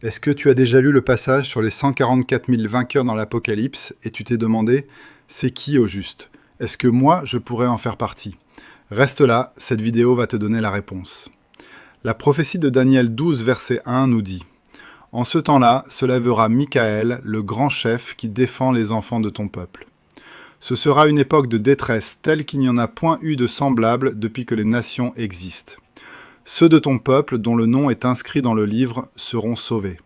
Est-ce que tu as déjà lu le passage sur les 144 000 vainqueurs dans l'Apocalypse et tu t'es demandé, c'est qui au juste? Est-ce que moi, je pourrais en faire partie? Reste là, cette vidéo va te donner la réponse. La prophétie de Daniel 12, verset 1 nous dit: En ce temps-là se lèvera Michaël, le grand chef qui défend les enfants de ton peuple. Ce sera une époque de détresse telle qu'il n'y en a point eu de semblable depuis que les nations existent. Ceux de ton peuple dont le nom est inscrit dans le livre seront sauvés.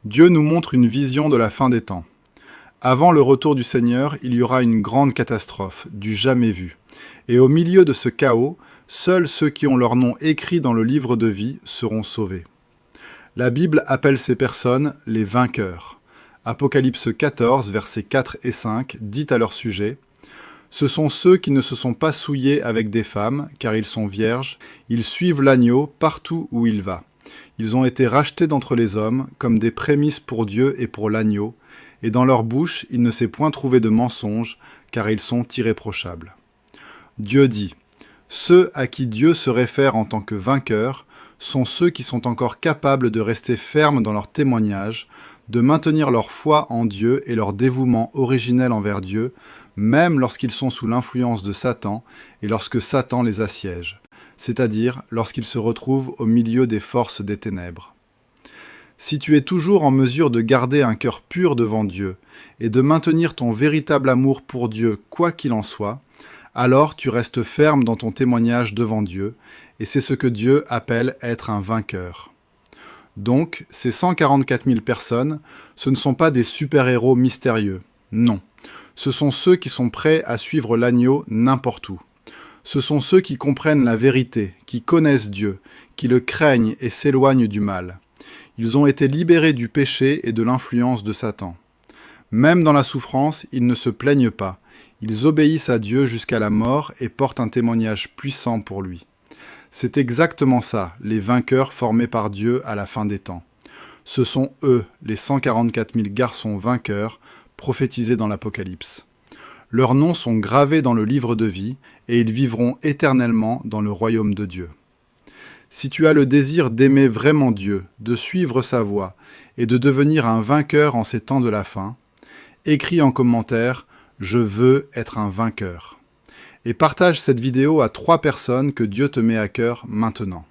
Dieu nous montre une vision de la fin des temps. Avant le retour du Seigneur, il y aura une grande catastrophe, du jamais vu. Et au milieu de ce chaos, seuls ceux qui ont leur nom écrit dans le livre de vie seront sauvés. La Bible appelle ces personnes les vainqueurs. Apocalypse 14, versets 4 et 5 dit à leur sujet: Ce sont ceux qui ne se sont pas souillés avec des femmes, car ils sont vierges, ils suivent l'agneau partout où il va. Ils ont été rachetés d'entre les hommes, comme des prémices pour Dieu et pour l'agneau, et dans leur bouche il ne s'est point trouvé de mensonge, car ils sont irréprochables. Dieu dit: Ceux à qui Dieu se réfère en tant que vainqueurs sont ceux qui sont encore capables de rester fermes dans leur témoignage, de maintenir leur foi en Dieu et leur dévouement originel envers Dieu, même lorsqu'ils sont sous l'influence de Satan et lorsque Satan les assiège, c'est-à-dire lorsqu'ils se retrouvent au milieu des forces des ténèbres. Si tu es toujours en mesure de garder un cœur pur devant Dieu et de maintenir ton véritable amour pour Dieu quoi qu'il en soit, alors tu restes ferme dans ton témoignage devant Dieu, et c'est ce que Dieu appelle être un vainqueur. Donc, ces 144 000 personnes, ce ne sont pas des super-héros mystérieux, non. Ce sont ceux qui sont prêts à suivre l'agneau n'importe où. Ce sont ceux qui comprennent la vérité, qui connaissent Dieu, qui le craignent et s'éloignent du mal. Ils ont été libérés du péché et de l'influence de Satan. Même dans la souffrance, ils ne se plaignent pas. Ils obéissent à Dieu jusqu'à la mort et portent un témoignage puissant pour lui. C'est exactement ça, les vainqueurs formés par Dieu à la fin des temps. Ce sont eux, les 144 000 garçons vainqueurs, prophétisés dans l'Apocalypse. Leurs noms sont gravés dans le livre de vie et ils vivront éternellement dans le royaume de Dieu. Si tu as le désir d'aimer vraiment Dieu, de suivre sa voie et de devenir un vainqueur en ces temps de la fin, écris en commentaire « Je veux être un vainqueur » et partage cette vidéo à 3 personnes que Dieu te met à cœur maintenant.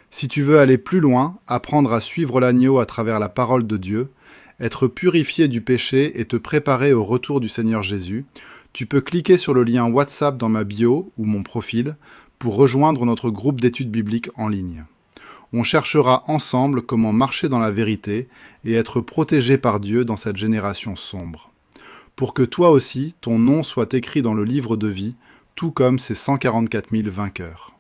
Si tu veux aller plus loin, apprendre à suivre l'agneau à travers la parole de Dieu, être purifié du péché et te préparer au retour du Seigneur Jésus, tu peux cliquer sur le lien WhatsApp dans ma bio ou mon profil pour rejoindre notre groupe d'études bibliques en ligne. On cherchera ensemble comment marcher dans la vérité et être protégé par Dieu dans cette génération sombre. Pour que toi aussi, ton nom soit écrit dans le livre de vie, tout comme ces 144 000 vainqueurs.